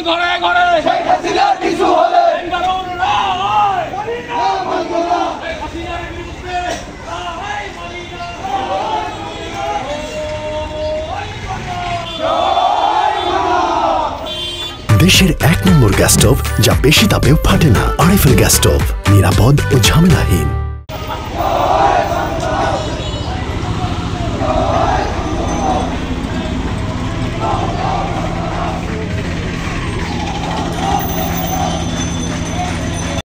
ঘরে ঘরে শেখ হাসিনার কিছু হলে বেঙ্গালুরু না হয় না মানবো না শেখ হাসিনার বিরুদ্ধে লড়াই মানি না দেশের 1 নম্বর গ্যাস স্টোভ যা বেশি তাপেও ফাটে না। আরএফএল গ্যাস স্টোভ, নিরাপদ ও ঝামেলাহীন।